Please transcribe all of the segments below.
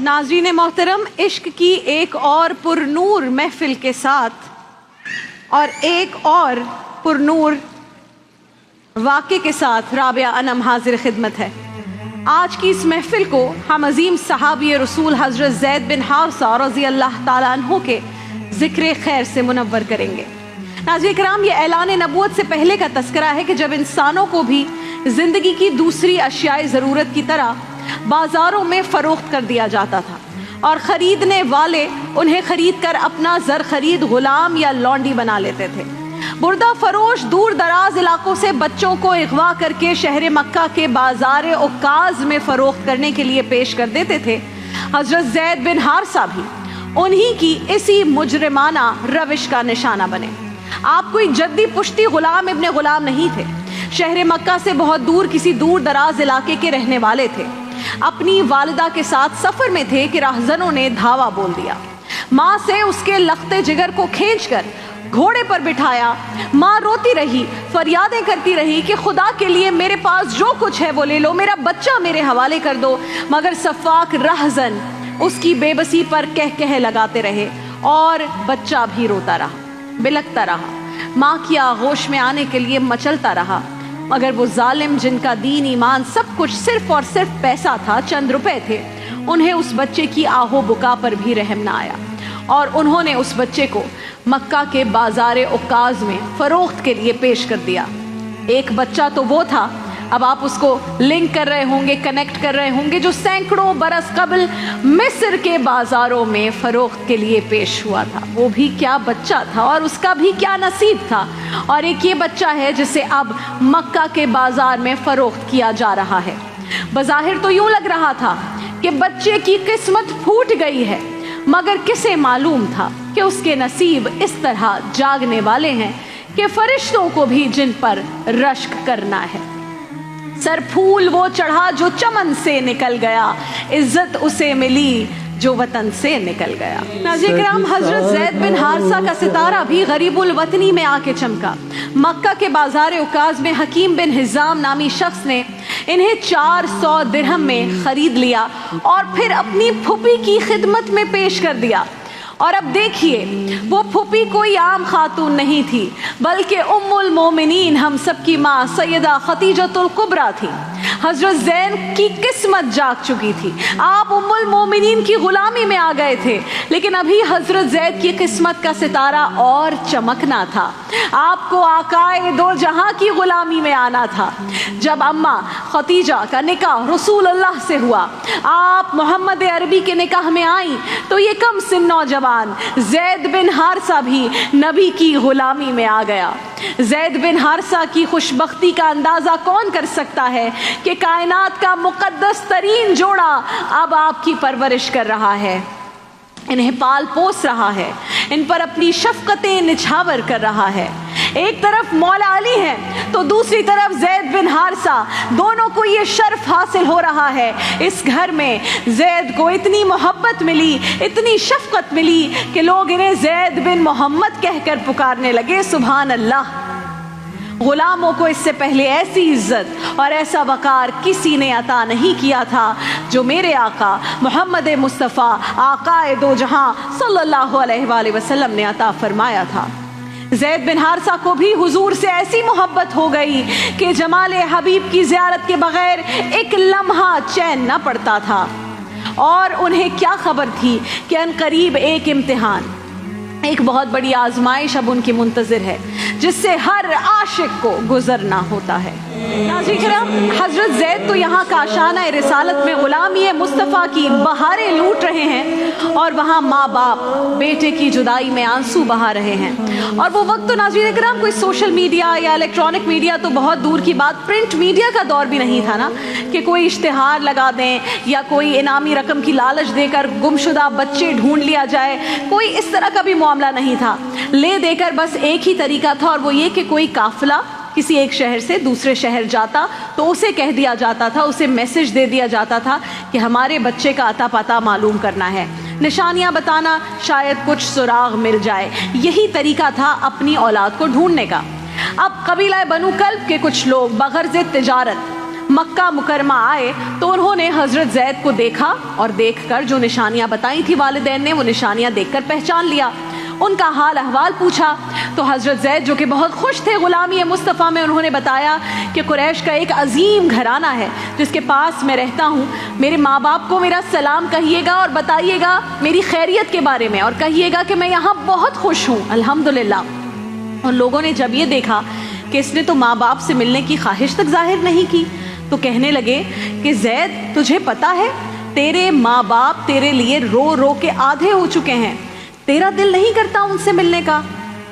नाज़रीन मोहतरम, इश्क की एक और पुरनूर महफिल के साथ और एक और पुरनूर वाक़े के साथ राबिया अनम हाजिर खिदमत है। आज की इस महफिल को हम अजीम सहाबी रसूल हज़रत ज़ैद बिन हारसा रज़ी अल्लाह ताला अन्हु के ज़िक्र खैर से मुनव्वर करेंगे। नाज़रीन किराम, ये ऐलान नबूवत से पहले का तस्करा है कि जब इंसानों को भी ज़िंदगी की दूसरी अशियाए ज़रूरत की तरह बाज़ारों में फ़रोख्त कर दिया जाता था और ख़रीदने वाले उन्हें ख़रीद कर अपना ज़र ख़रीद ग़ुलाम या लौंडी बना लेते थे। बुर्दा फरोश दूर दराज इलाकों से बच्चों को अगवा करके शहर मक्का के बाज़ार उक्काज़ में फ़रोख्त करने के लिए पेश कर देते थे। हज़रत ज़ैद बिन हारसा भी उन्हीं की इसी मुजरिमाना रविश का निशाना बने। आप कोई जद्दी पुश्ती ग़ुलाम इब्ने ग़ुलाम नहीं थे। शहर मक्का से बहुत दूर किसी दूर दराज इलाके के रहने वाले थे। अपनी वालिदा के साथ सफ़र में थे कि राहज़नों ने धावा बोल दिया। माँ से उसके लख्ते जिगर को खींचकर घोड़े पर बिठाया। माँ रोती रही, फरियादें करती रही कि खुदा के लिए मेरे पास जो कुछ है वो ले लो, मेरा बच्चा मेरे हवाले कर दो। मगर सफ़ाक राहज़न उसकी बेबसी पर कह लगाते रहे और बच्चा भी रोता रहा, बिलखता रहा, माँ की आगोश में आने के लिए मचलता रहा। मगर वो जालिम जिनका दीन ईमान सब कुछ सिर्फ और सिर्फ पैसा था, चंद रुपए थे, उन्हें उस बच्चे की आहो बुका पर भी रहम ना आया और उन्होंने उस बच्चे को मक्का के बाज़ार उक्काज़ में फ़रोख्त के लिए पेश कर दिया। एक बच्चा तो वो था, अब आप उसको लिंक कर रहे होंगे, कनेक्ट कर रहे होंगे, जो सैकड़ों बरस कबल मिस्र के बाज़ारों में फ़रोख्त के लिए पेश हुआ था। वो भी क्या बच्चा था और उसका भी क्या नसीब था। और एक ये बच्चा है जिसे अब मक्का के बाज़ार में फ़रोख्त किया जा रहा है। बज़ाहिर तो यूँ लग रहा था कि बच्चे की किस्मत फूट गई है, मगर किसे मालूम था कि उसके नसीब इस तरह जागने वाले हैं कि फरिश्तों को भी जिन पर रश्क करना है। सर फूल वो चढ़ा जो चमन से निकल गया, इज्जत उसे मिली जो वतन से निकल गया। नाज़रीन किराम, हज़रत ज़ैद बिन हारसा का सितारा भी गरीबुल वतनी में आके चमका। मक्का के बाज़ार उक्काज़ में हकीम बिन हिज़ाम नामी शख्स ने इन्हें 400 दिरहम में ख़रीद लिया और फिर अपनी फूफी की खिदमत में पेश कर दिया। और अब देखिए, वो फूफी कोई आम खातून नहीं थी, बल्कि उम्मुल मोमिनीन हम सब की माँ सैयदा खतीजतुल कुबरा थी। हज़रत ज़ैद की किस्मत जाग चुकी थी। आप उम्मुल मोमिनीन की ग़ुलामी में आ गए थे, लेकिन अभी हज़रत ज़ैद की किस्मत का सितारा और चमकना था। आपको आकाए दो जहां की ग़ुलामी में आना था। जब अम्मा खतीजा का निकाह रसूल अल्लाह से हुआ, आप मोहम्मद अरबी के निकाह में आई, तो ये कम सिन नौजवान ज़ैद बिन हारसा भी नबी की ग़ुलामी में आ गया। ज़ैद बिन हारसा की खुशबख्ती का अंदाज़ा कौन कर सकता है कि कायनात का मुक़द्दस तरीन जोड़ा अब आपकी परवरिश कर रहा है, इन्हें पाल पोस रहा है, इन पर अपनी शफ़क़तें निछावर कर रहा है। एक तरफ मौला अली हैं तो दूसरी तरफ ज़ैद बिन हारसा, दोनों को ये शर्फ हासिल हो रहा है। इस घर में ज़ैद को इतनी मोहब्बत मिली, इतनी शफ़क़त मिली कि लोग इन्हें ज़ैद बिन मोहम्मद कहकर पुकारने लगे। सुभान अल्लाह। ग़ुलामों को इससे पहले ऐसी इज़्ज़त और ऐसा वक़ार किसी ने अता नहीं किया था जो मेरे आका मोहम्मद मुस्तफ़ा आकाए दो जहां सल्लल्लाहु अलैहि वसल्लम ने अता फरमाया था। ज़ैद बिन हारसा को भी हुजूर से ऐसी मोहब्बत हो गई कि जमाले हबीब की ज़ियारत के बग़ैर एक लम्हा चैन न पड़ता था। और उन्हें क्या खबर थी कि अनक़रीब एक इम्तिहान, एक बहुत बड़ी आजमाइश अब उनकी मुंतज़िर है, जिससे हर आशिक को गुजरना होता है। नाज़रीन किराम, हज़रत ज़ैद तो यहाँ काशाना रिसालत में ग़ुलामी मुस्तफ़ा की बहारें लूट रहे हैं और वहाँ माँ बाप बेटे की जुदाई में आंसू बहा रहे हैं। और वो वक्त तो नाज़रीन किराम कोई सोशल मीडिया या इलेक्ट्रॉनिक मीडिया तो बहुत दूर की बात, प्रिंट मीडिया का दौर भी नहीं था ना, कि कोई इश्तिहार लगा दें या कोई इनामी रकम की लालच देकर गुमशुदा बच्चे ढूंढ लिया जाए। कोई इस तरह का भी मामला नहीं था। ले देकर बस एक ही तरीका था, और वो ये कि कोई काफिला किसी एक शहर से दूसरे शहर जाता तो उसे कह दिया जाता था, उसे मैसेज दे दिया जाता था कि हमारे बच्चे का अता पता मालूम करना है, निशानियां बताना, शायद कुछ सुराग मिल जाए। यही तरीका था अपनी औलाद को ढूंढने का। अब कबीला बनु कल्ब के कुछ लोग बगर्ज़ तिजारत मक्का मुकरमा आए तो उन्होंने हजरत जैद को देखा और देखकर जो निशानियां बताई थी वालिदैन ने, वो निशानियां देखकर पहचान लिया। उनका हाल अहवाल पूछा तो हजरत जैद जो कि बहुत खुश थे गुलामी मुस्तफ़ा में, उन्होंने बताया कि कुरैश का एक अजीम घराना है जिसके पास मैं रहता हूँ। मेरे माँ बाप को मेरा सलाम कहिएगा और बताइएगा मेरी खैरियत के बारे में, और कहिएगा कि मैं यहाँ बहुत खुश हूँ अल्हम्दुलिल्लाह। उन लोगों ने जब ये देखा कि इसने तो माँ बाप से मिलने की ख्वाहिश तक जाहिर नहीं की, तो कहने लगे कि जैद तुझे पता है तेरे माँ बाप तेरे लिए रो रो के आधे हो चुके हैं, तेरा दिल नहीं करता उनसे मिलने का।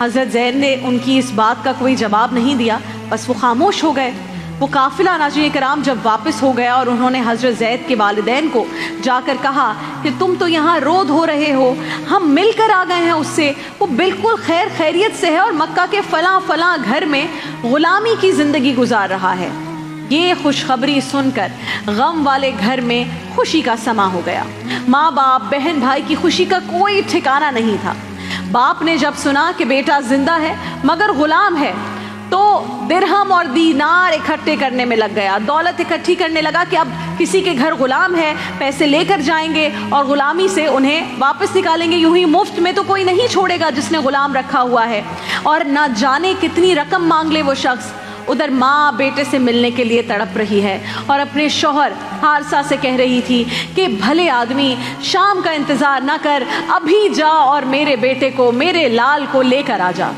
हज़रत जैद ने उनकी इस बात का कोई जवाब नहीं दिया, बस वो खामोश हो गए। वो काफ़िला नाज़रीन किराम जब वापस हो गया और उन्होंने हज़रत जैद के वालिदैन को जाकर कहा कि तुम तो यहाँ रो धो रहे हो, हम मिलकर आ गए हैं उससे, वो बिल्कुल खैर खैरियत से है और मक्का के फ़लाँ फ़लाँ घर में ग़ुलामी की ज़िंदगी गुजार रहा है। ये खुशखबरी सुनकर गम वाले घर में खुशी का समा हो गया। माँ बाप बहन भाई की खुशी का कोई ठिकाना नहीं था। बाप ने जब सुना कि बेटा जिंदा है मगर गुलाम है तो दिरहम और दीनार इकट्ठे करने में लग गया, दौलत इकट्ठी करने लगा कि अब किसी के घर गुलाम है, पैसे लेकर जाएंगे और गुलामी से उन्हें वापस निकालेंगे। यूं ही मुफ्त में तो कोई नहीं छोड़ेगा जिसने गुलाम रखा हुआ है, और ना जाने कितनी रकम मांग ले वो शख्स। उधर माँ बेटे से मिलने के लिए तड़प रही है और अपने शौहर हारसा से कह रही थी कि भले आदमी शाम का इंतज़ार ना कर, अभी जा और मेरे बेटे को, मेरे लाल को लेकर आ जा।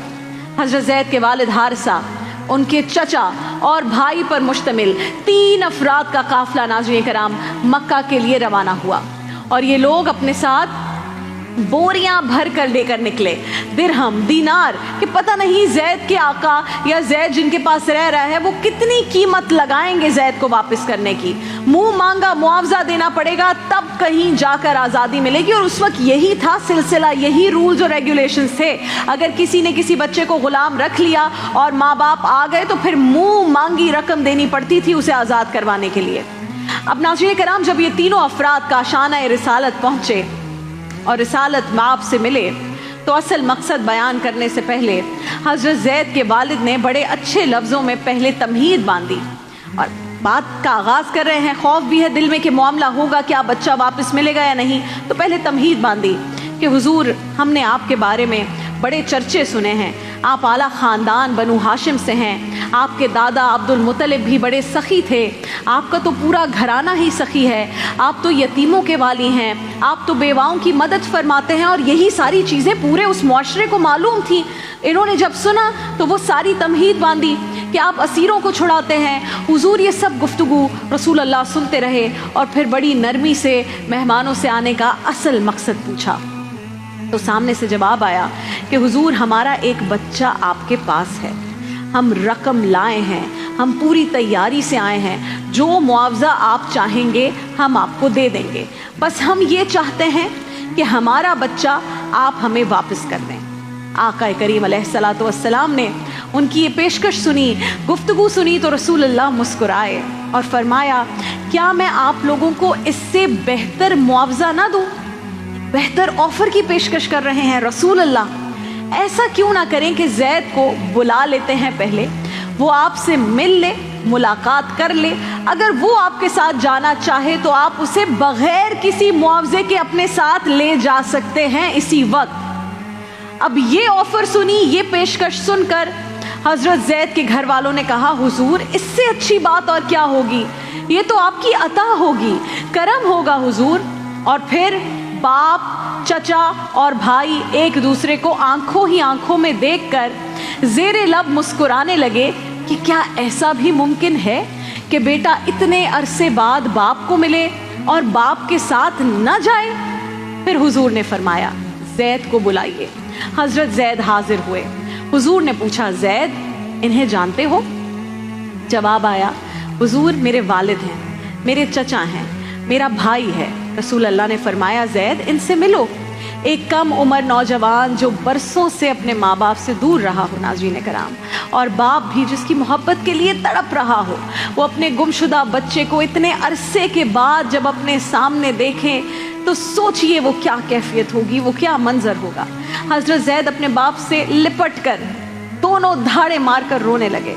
हज़रत ज़ैद के वालिद हारसा, उनके चचा और भाई पर मुश्तमिल 3 अफराद का काफ़िला नाज़रीन कराम मक्का के लिए रवाना हुआ, और ये लोग अपने साथ बोरियां भर कर लेकर निकले दिरहम दीनार कि पता नहीं जैद के आका या जैद जिनके पास रह रहा है वो कितनी कीमत लगाएंगे जैद को वापस करने की। मुंह मांगा मुआवजा देना पड़ेगा तब कहीं जाकर आज़ादी मिलेगी। और उस वक्त यही था सिलसिला, यही रूल्स और रेगुलेशंस थे। अगर किसी ने किसी बच्चे को गुलाम रख लिया और माँ बाप आ गए तो फिर मुंह मांगी रकम देनी पड़ती थी उसे आज़ाद करवाने के लिए। अब नाज़रीन कराम जब ये तीनों अफराद काशाना रिसालत पहुँचे और रिसालत बाप से मिले तो असल मकसद बयान करने से पहले हज़रत ज़ैद के वालिद ने बड़े अच्छे लफ्ज़ों में पहले तमहीद बांधी और बात का आगाज़ कर रहे हैं। खौफ भी है दिल में कि मामला होगा, क्या बच्चा वापस मिलेगा या नहीं। तो पहले तमहीद बांधी कि हुजूर हमने आपके बारे में बड़े चर्चे सुने हैं, आप आला ख़ानदान बनु हाशिम से हैं, आपके दादा अब्दुल मुत्तलिब भी बड़े सखी थे, आपका तो पूरा घराना ही सखी है, आप तो यतीमों के वाली हैं, आप तो बेवाओं की मदद फरमाते हैं, और यही सारी चीज़ें पूरे उस मुआशरे को मालूम थी। इन्होंने जब सुना तो वो सारी तमहीद बांधी कि आप असीरों को छुड़ाते हैं। हुजूर ये सब गुफ्तगू रसूल अल्लाह सुनते रहे और फिर बड़ी नरमी से मेहमानों से आने का असल मकसद पूछा। तो सामने से जवाब आया कि हुजूर हमारा एक बच्चा आपके पास है, हम रकम लाए हैं, हम पूरी तैयारी से आए हैं, जो मुआवजा आप चाहेंगे हम आपको दे देंगे, बस हम ये चाहते हैं कि हमारा बच्चा आप हमें वापस कर दें। आका करीम अलैहिस्सलातु वस्सलाम ने उनकी ये पेशकश सुनी, गुफ्तगू सुनी तो रसूलुल्लाह मुस्कुराए और फरमाया, क्या मैं आप लोगों को इससे बेहतर मुआवजा ना दूं? बेहतर ऑफर की पेशकश कर रहे हैं रसूल अल्लाह। ऐसा क्यों ना करें कि जैद को बुला लेते हैं, पहले वो आपसे मिल ले, मुलाकात कर ले, अगर वो आपके साथ जाना चाहे तो आप उसे बगैर किसी मुआवजे के अपने साथ ले जा सकते हैं इसी वक्त। अब ये ऑफर सुनी, ये पेशकश सुनकर हजरत जैद के घर वालों ने कहा, हुजूर इससे अच्छी बात और क्या होगी, ये तो आपकी अता होगी, करम होगा हुजूर। और फिर बाप, चचा और भाई एक दूसरे को आंखों ही आंखों में देखकर ज़ेरे लब मुस्कुराने लगे कि क्या ऐसा भी मुमकिन है कि बेटा इतने अरसे बाद बाप को मिले और बाप के साथ न जाए। फिर हुजूर ने फरमाया, जैद को बुलाइए। हजरत जैद हाजिर हुए। हुजूर ने पूछा, जैद इन्हें जानते हो? जवाब आया, हुजूर मेरे वालिद हैं, मेरे चचा हैं, मेरा भाई है। रसूल अल्लाह ने फरमाया, जैद इनसे मिलो। एक कम उम्र नौजवान जो बरसों से अपने माँ बाप से दूर रहा हो नाज़रीन कराम, और बाप भी जिसकी मोहब्बत के लिए तड़प रहा हो, वो अपने गुमशुदा बच्चे को इतने अरसे के बाद जब अपने सामने देखें तो सोचिए वो क्या कैफियत होगी, वो क्या मंजर होगा। हज़रत जैद अपने बाप से लिपट कर दोनों धाड़े मारकर रोने लगे।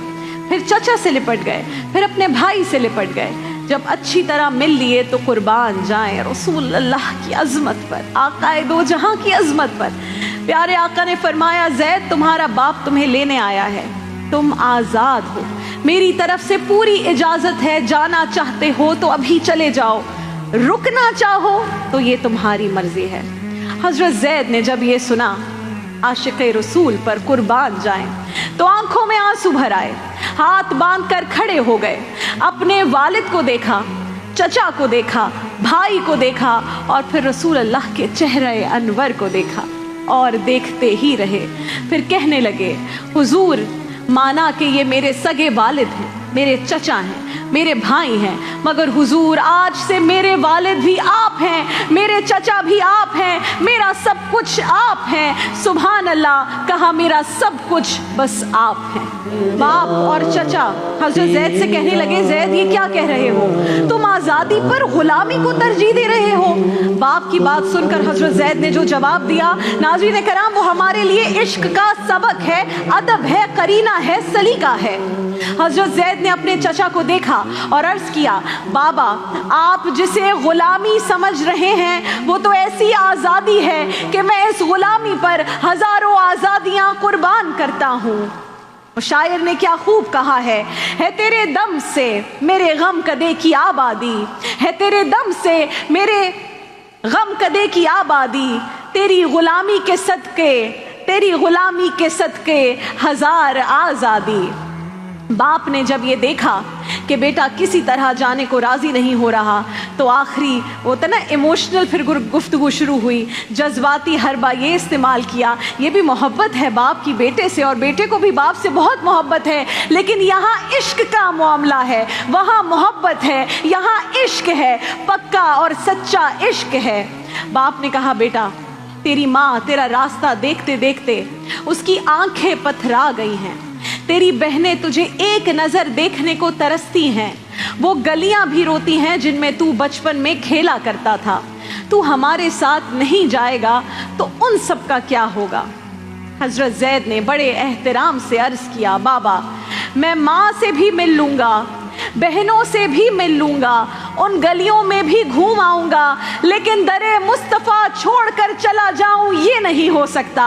फिर پھر چچا سے لپٹ گئے، پھر اپنے بھائی سے لپٹ گئے۔ جب اچھی طرح مل لیے تو قربان جائیں رسول اللہ کی عظمت پر، آقا دو جہاں کی عظمت پر۔ پیارے آقا نے فرمایا زید تمہارا باپ تمہیں لینے آیا ہے، تم آزاد ہو، میری طرف سے پوری اجازت ہے، جانا چاہتے ہو تو ابھی چلے جاؤ، رکنا چاہو تو یہ تمہاری مرضی ہے۔ حضرت زید نے جب یہ سنا عاشق رسول پر قربان جائیں تو آنکھوں میں آنسو بھر آئے، ہاتھ باندھ کر کھڑے ہو گئے، اپنے والد کو دیکھا، چچا کو دیکھا، بھائی کو دیکھا اور پھر رسول اللہ کے چہرے انور کو دیکھا اور دیکھتے ہی رہے۔ پھر کہنے لگے حضور مانا کہ یہ میرے سگے والد ہیں، میرے چچا ہیں، میرے بھائی ہیں، مگر حضور آج سے میرے والد بھی آپ ہیں، میرے چچا بھی آپ ہیں، میرا سب کچھ آپ ہیں۔ سبحان اللہ، کہا میرا سب کچھ بس آپ ہیں۔ باپ اور چچا حضرت زید سے کہنے لگے زید یہ کیا کہہ رہے ہو، تم آزادی پر غلامی کو ترجیح دے رہے ہو؟ باپ کی بات سن کر حضرت زید نے جو جواب دیا، ناظرین کرام، وہ ہمارے لیے عشق کا سبق ہے، ادب ہے، قرینہ ہے، سلیقہ ہے۔ حضرت زید نے اپنے چچا کو دیکھا اور عرض کیا بابا آپ جسے غلامی سمجھ رہے ہیں وہ تو ایسی آزادی ہے کہ میں اس غلامی پر ہزاروں آزادیاں قربان کرتا ہوں۔ شاعر نے کیا خوب کہا ہے تیرے دم سے میرے غم کدے کی آبادی، ہے تیرے دم سے میرے غم کدے کی آبادی، تیری غلامی کے صدقے، تیری غلامی کے صدقے ہزار آزادی۔ باپ نے جب یہ دیکھا کہ بیٹا کسی طرح جانے کو راضی نہیں ہو رہا تو آخری وہ تھا نا ایموشنل پھر گفتگو شروع ہوئی، جذباتی حربہ یہ استعمال کیا۔ یہ بھی محبت ہے باپ کی بیٹے سے اور بیٹے کو بھی باپ سے بہت محبت ہے، لیکن یہاں عشق کا معاملہ ہے، وہاں محبت ہے، یہاں عشق ہے، پکا اور سچا عشق ہے۔ باپ نے کہا بیٹا تیری ماں تیرا راستہ دیکھتے دیکھتے اس کی آنکھیں پتھرا گئی ہیں، تیری بہنیں تجھے ایک نظر دیکھنے کو ترستی ہیں، وہ گلیاں بھی روتی ہیں جن میں تو بچپن میں کھیلا کرتا تھا، تو ہمارے ساتھ نہیں جائے گا تو ان سب کا کیا ہوگا؟ حضرت زید نے بڑے احترام سے عرض کیا بابا میں ماں سے بھی مل لوں گا، بہنوں سے بھی مل لوں گا، ان گلیوں میں بھی گھوم آؤں گا، لیکن در مصطفیٰ چھوڑ کر چلا جاؤں یہ نہیں ہو سکتا۔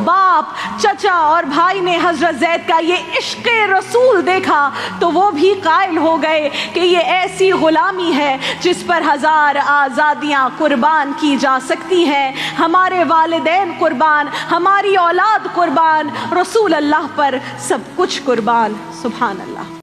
باپ، چچا اور بھائی نے حضرت زید کا یہ عشق رسول دیکھا تو وہ بھی قائل ہو گئے کہ یہ ایسی غلامی ہے جس پر ہزار آزادیاں قربان کی جا سکتی ہیں۔ ہمارے والدین قربان، ہماری اولاد قربان، رسول اللہ پر سب کچھ قربان۔ سبحان اللہ۔